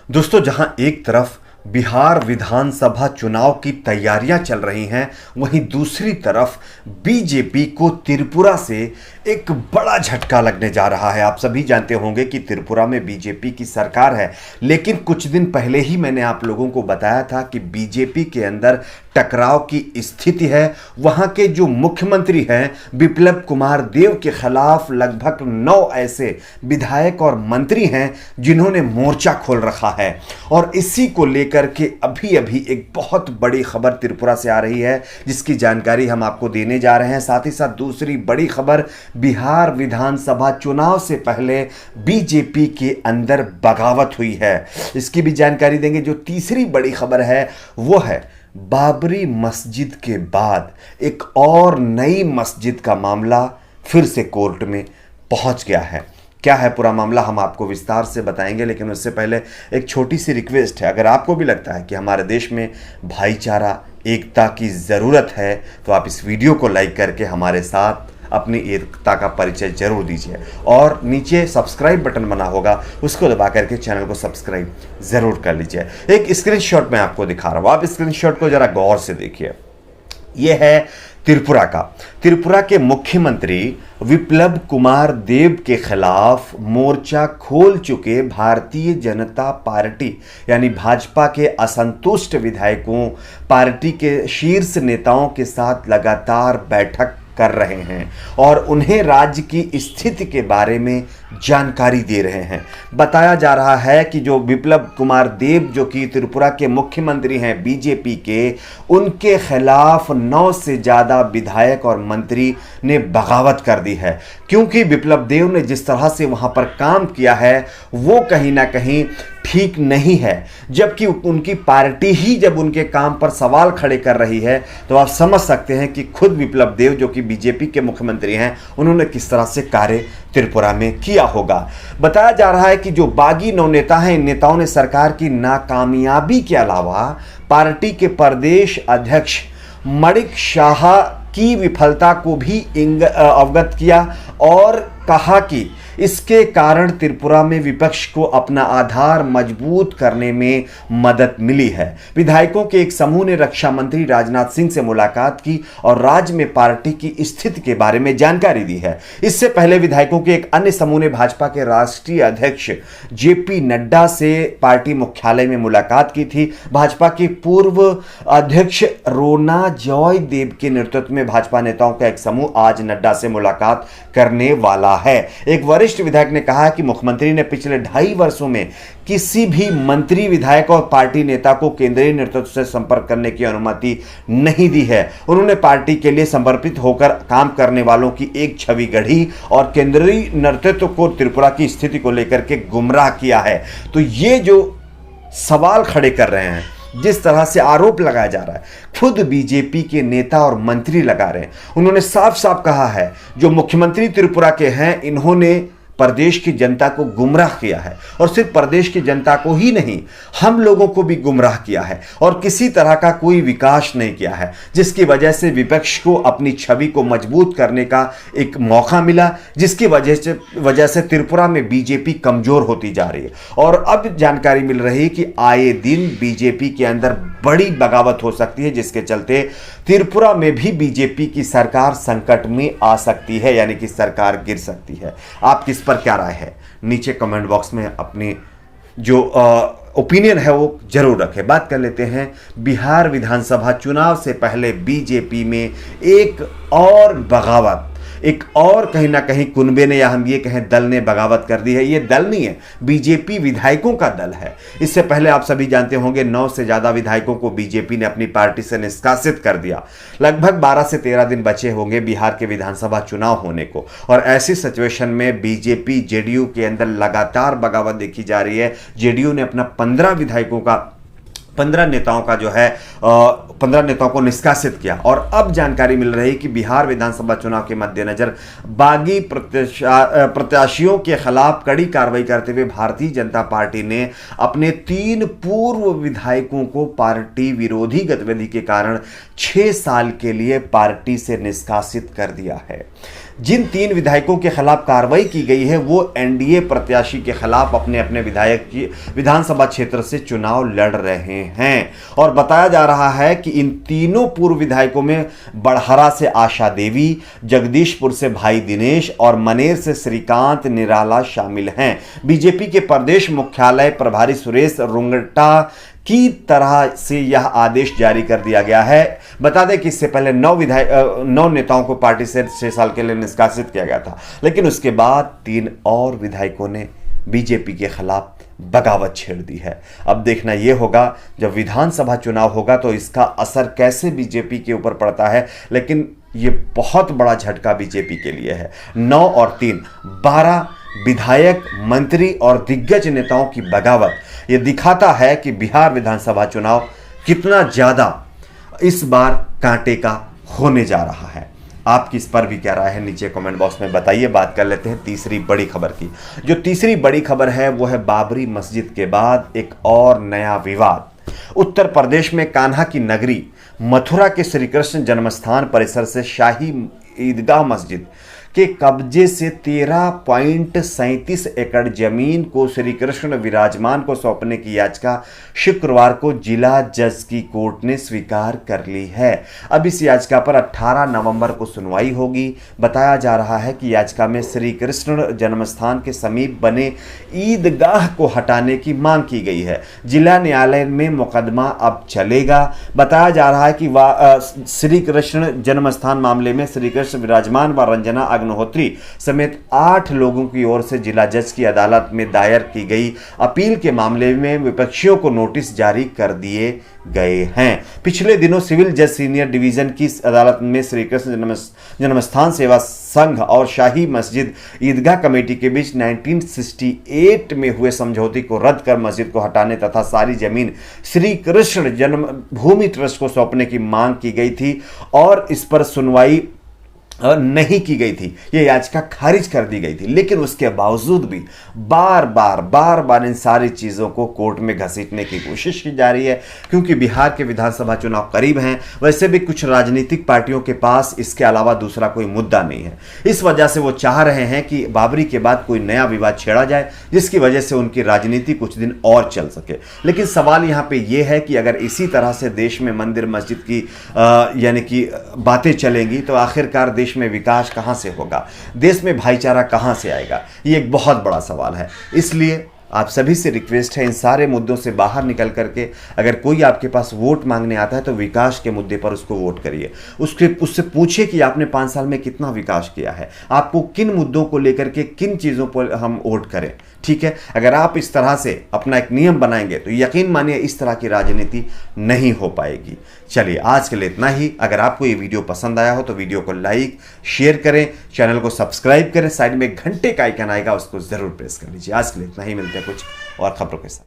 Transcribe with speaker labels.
Speaker 1: दोस्तों, जहां एक तरफ बिहार विधानसभा चुनाव की तैयारियां चल रही हैं, वहीं दूसरी तरफ बीजेपी को त्रिपुरा से एक बड़ा झटका लगने जा रहा है। आप सभी जानते होंगे कि त्रिपुरा में बीजेपी की सरकार है, लेकिन कुछ दिन पहले ही मैंने आप लोगों को बताया था कि बीजेपी के अंदर टकराव की स्थिति है। वहां के जो मुख्यमंत्री हैं बिप्लब कुमार देव के खिलाफ लगभग 9 ऐसे विधायक और मंत्री हैं जिन्होंने मोर्चा खोल रखा है। और इसी को लेकर के अभी अभी एक बहुत बड़ी खबर त्रिपुरा से आ रही है, जिसकी जानकारी हम आपको देने जा रहे हैं। साथ ही साथ दूसरी बड़ी खबर, बिहार विधानसभा चुनाव से पहले बीजेपी के अंदर बगावत हुई है, इसकी भी जानकारी देंगे। जो तीसरी बड़ी खबर है वो है बाबरी मस्जिद के बाद एक और नई मस्जिद का मामला फिर से कोर्ट में पहुंच गया है। क्या है पूरा मामला, हम आपको विस्तार से बताएंगे, लेकिन उससे पहले एक छोटी सी रिक्वेस्ट है। अगर आपको भी लगता है कि हमारे देश में भाईचारा, एकता की ज़रूरत है, तो आप इस वीडियो को लाइक करके हमारे साथ अपनी एकता का परिचय जरूर दीजिए। और नीचे सब्सक्राइब बटन बना होगा, उसको दबा करके चैनल को सब्सक्राइब जरूर कर लीजिए। एक स्क्रीनशॉट मैं आपको दिखा रहा हूं, आप स्क्रीनशॉट को जरा गौर से देखिए। यह है त्रिपुरा के मुख्यमंत्री बिप्लब कुमार देव के खिलाफ मोर्चा खोल चुके भारतीय जनता पार्टी यानी भाजपा के असंतुष्ट विधायकों, पार्टी के शीर्ष नेताओं के साथ लगातार बैठक कर रहे हैं और उन्हें राज्य की स्थिति के बारे में जानकारी दे रहे हैं। बताया जा रहा है कि जो बिप्लब कुमार देव, जो कि त्रिपुरा के मुख्यमंत्री हैं बीजेपी के, उनके खिलाफ 9 से ज़्यादा विधायक और मंत्री ने बगावत कर दी है, क्योंकि बिप्लब देव ने जिस तरह से वहां पर काम किया है वो कहीं ना कहीं ठीक नहीं है। जबकि उनकी पार्टी ही जब उनके काम पर सवाल खड़े कर रही है, तो आप समझ सकते हैं कि खुद बिप्लब देव, जो कि बीजेपी के मुख्यमंत्री हैं, उन्होंने किस तरह से कार्य त्रिपुरा में किया होगा। बताया जा रहा है कि जो बागी 9 नेता हैं, इन नेताओं ने सरकार की नाकामयाबी के अलावा पार्टी के प्रदेश अध्यक्ष मणिक शाह की विफलता को भी अवगत किया और कहा कि इसके कारण त्रिपुरा में विपक्ष को अपना आधार मजबूत करने में मदद मिली है। विधायकों के एक समूह ने रक्षा मंत्री राजनाथ सिंह से मुलाकात की और राज्य में पार्टी की स्थिति के बारे में जानकारी दी है। इससे पहले विधायकों के एक अन्य समूह ने भाजपा के राष्ट्रीय अध्यक्ष जेपी नड्डा से पार्टी मुख्यालय में मुलाकात की थी। भाजपा के पूर्व अध्यक्ष रोना जॉय देव के नेतृत्व में भाजपा नेताओं का एक समूह आज नड्डा से मुलाकात करने वाला है। एक वरिष्ठ विधायक ने कहा कि मुख्यमंत्री ने पिछले 2.5 वर्षों में किसी भी मंत्री, विधायक और पार्टी नेता को केंद्रीय नेतृत्व से संपर्क करने की अनुमति नहीं दी है। उन्होंने पार्टी के लिए समर्पित होकर काम करने वालों की एक छवि गढ़ी और केंद्रीय नेतृत्व को त्रिपुरा की स्थिति को लेकर के गुमराह किया है। तो ये जो सवाल खड़े कर रहे हैं, जिस तरह से आरोप लगाया जा रहा है, खुद बीजेपी के नेता और मंत्री लगा रहे हैं। उन्होंने साफ साफ कहा है, जो मुख्यमंत्री त्रिपुरा के हैं, इन्होंने प्रदेश की जनता को गुमराह किया है और सिर्फ प्रदेश की जनता को ही नहीं, हम लोगों को भी गुमराह किया है और किसी तरह का कोई विकास नहीं किया है, जिसकी वजह से विपक्ष को अपनी छवि को मजबूत करने का एक मौका मिला, जिसकी वजह से त्रिपुरा में बीजेपी कमजोर होती जा रही है। और अब जानकारी मिल रही है कि आए दिन बीजेपी के अंदर बड़ी बगावत हो सकती है, जिसके चलते त्रिपुरा में भी बीजेपी की सरकार संकट में आ सकती है, यानी कि सरकार गिर सकती है। आप किस पर क्या राय है, नीचे कमेंट बॉक्स में अपनी जो ओपिनियन है वो जरूर रखें। बात कर लेते हैं बिहार विधानसभा चुनाव से पहले बीजेपी में एक और बगावत, एक और कहीं ना कहीं कुनबे ने, या हम ये कहें दल ने बगावत कर दी है। ये दल नहीं है, बीजेपी विधायकों का दल है। इससे पहले आप सभी जानते होंगे 9 से ज्यादा विधायकों को बीजेपी ने अपनी पार्टी से निष्कासित कर दिया। लगभग 12 से 13 दिन बचे होंगे बिहार के विधानसभा चुनाव होने को, और ऐसी सिचुएशन में बीजेपी जेडीयू के अंदर लगातार बगावत देखी जा रही है। जेडीयू ने अपना 15 नेताओं का जो है 15 नेताओं को निष्कासित किया। और अब जानकारी मिल रही है कि बिहार विधानसभा चुनाव के मद्देनजर बागी प्रत्याशियों के खिलाफ कड़ी कार्रवाई करते हुए भारतीय जनता पार्टी ने अपने 3 पूर्व विधायकों को पार्टी विरोधी गतिविधि के कारण 6 साल के लिए पार्टी से निष्कासित कर दिया है। जिन 3 विधायकों के खिलाफ कार्रवाई की गई है वो एनडीए प्रत्याशी के खिलाफ अपने अपने विधायक की विधानसभा क्षेत्र से चुनाव लड़ रहे हैं। और बताया जा रहा है कि इन तीनों पूर्व विधायकों में बड़हरा से आशा देवी, जगदीशपुर से भाई दिनेश और मनेर से श्रीकांत निराला शामिल हैं। बीजेपी के प्रदेश मुख्यालय प्रभारी सुरेश रुंगटा की तरह से यह आदेश जारी कर दिया गया है। बता दें कि इससे पहले 9 नेताओं को पार्टी से 6 साल के लिए निष्कासित किया गया था, लेकिन उसके बाद 3 और विधायकों ने बीजेपी के खिलाफ बगावत छेड़ दी है। अब देखना यह होगा जब विधानसभा चुनाव होगा तो इसका असर कैसे बीजेपी के ऊपर पड़ता है, लेकिन यह बहुत बड़ा झटका बीजेपी के लिए है। 9 और 3 12 विधायक, मंत्री और दिग्गज नेताओं की बगावत यह दिखाता है कि बिहार विधानसभा चुनाव कितना ज्यादा इस बार कांटे का होने जा रहा है। आपकी इस पर भी क्या राय है, नीचे कमेंट बॉक्स में बताइए। बात कर लेते हैं तीसरी बड़ी खबर की। जो तीसरी बड़ी खबर है वो है बाबरी मस्जिद के बाद एक और नया विवाद। उत्तर प्रदेश में कान्हा की नगरी मथुरा के श्री कृष्ण जन्मस्थान परिसर से शाही ईदगाह मस्जिद के कब्जे से 13.37 एकड़ जमीन को श्री कृष्ण विराजमान को सौंपने की याचिका शुक्रवार को जिला जज की कोर्ट ने स्वीकार कर ली है। अब इस याचिका पर 18 नवंबर को सुनवाई होगी। बताया जा रहा है कि याचिका में श्री कृष्ण जन्मस्थान के समीप बने ईदगाह को हटाने की मांग की गई है। जिला न्यायालय में मुकदमा अब चलेगा। बताया जा रहा है कि श्री कृष्ण जन्मस्थान मामले में श्री कृष्ण विराजमान व रंजना अग्निहोत्री समेत 8 लोगों की ओर से जिला जज की अदालत में दायर की गई अपील के मामले में विपक्षियों को नोटिस जारी कर दिए गए हैं। पिछले दिनों सिविल जज सीनियर डिवीजन की अदालत में श्री कृष्ण जन्मस्थान सेवा संघ और शाही मस्जिद ईदगाह कमेटी के बीच 1968 में हुए समझौते को रद्द कर मस्जिद को हटाने तथा सारी जमीन श्री कृष्ण जन्मभूमि ट्रस्ट को सौंपने की मांग की गई थी और इस पर सुनवाई नहीं की गई थी। यह याचिका खारिज कर दी गई थी, लेकिन उसके बावजूद भी बार बार इन सारी चीज़ों को कोर्ट में घसीटने की कोशिश की जा रही है। क्योंकि बिहार के विधानसभा चुनाव करीब हैं, वैसे भी कुछ राजनीतिक पार्टियों के पास इसके अलावा दूसरा कोई मुद्दा नहीं है। इस वजह से वो चाह रहे हैं कि बाबरी के बाद कोई नया विवाद छेड़ा जाए, जिसकी वजह से उनकी राजनीति कुछ दिन और चल सके। लेकिन सवाल यहाँ पे ये है कि अगर इसी तरह से देश में मंदिर मस्जिद की यानी कि बातें चलेंगी तो आखिरकार देश में विकास कहां से होगा, देश में भाईचारा कहां से आएगा, ये एक बहुत बड़ा सवाल है। इसलिए आप सभी से रिक्वेस्ट है, इन सारे मुद्दों से बाहर निकल करके अगर कोई आपके पास वोट मांगने आता है तो विकास के मुद्दे पर उसको वोट करिए। उससे पूछिए कि आपने 5 साल में कितना विकास किया है, आपको किन मुद्दों को लेकर के किन चीज़ों पर हम वोट करें। ठीक है, अगर आप इस तरह से अपना एक नियम बनाएंगे तो यकीन मानिए इस तरह की राजनीति नहीं हो पाएगी। चलिए आज के लिए इतना ही। अगर आपको ये वीडियो पसंद आया हो तो वीडियो को लाइक शेयर करें, चैनल को सब्सक्राइब करें, साइड में घंटे का आइकन आएगा उसको जरूर प्रेस कर लीजिए। आज के लिए इतना ही, मिलते हैं कुछ और खबरों के साथ।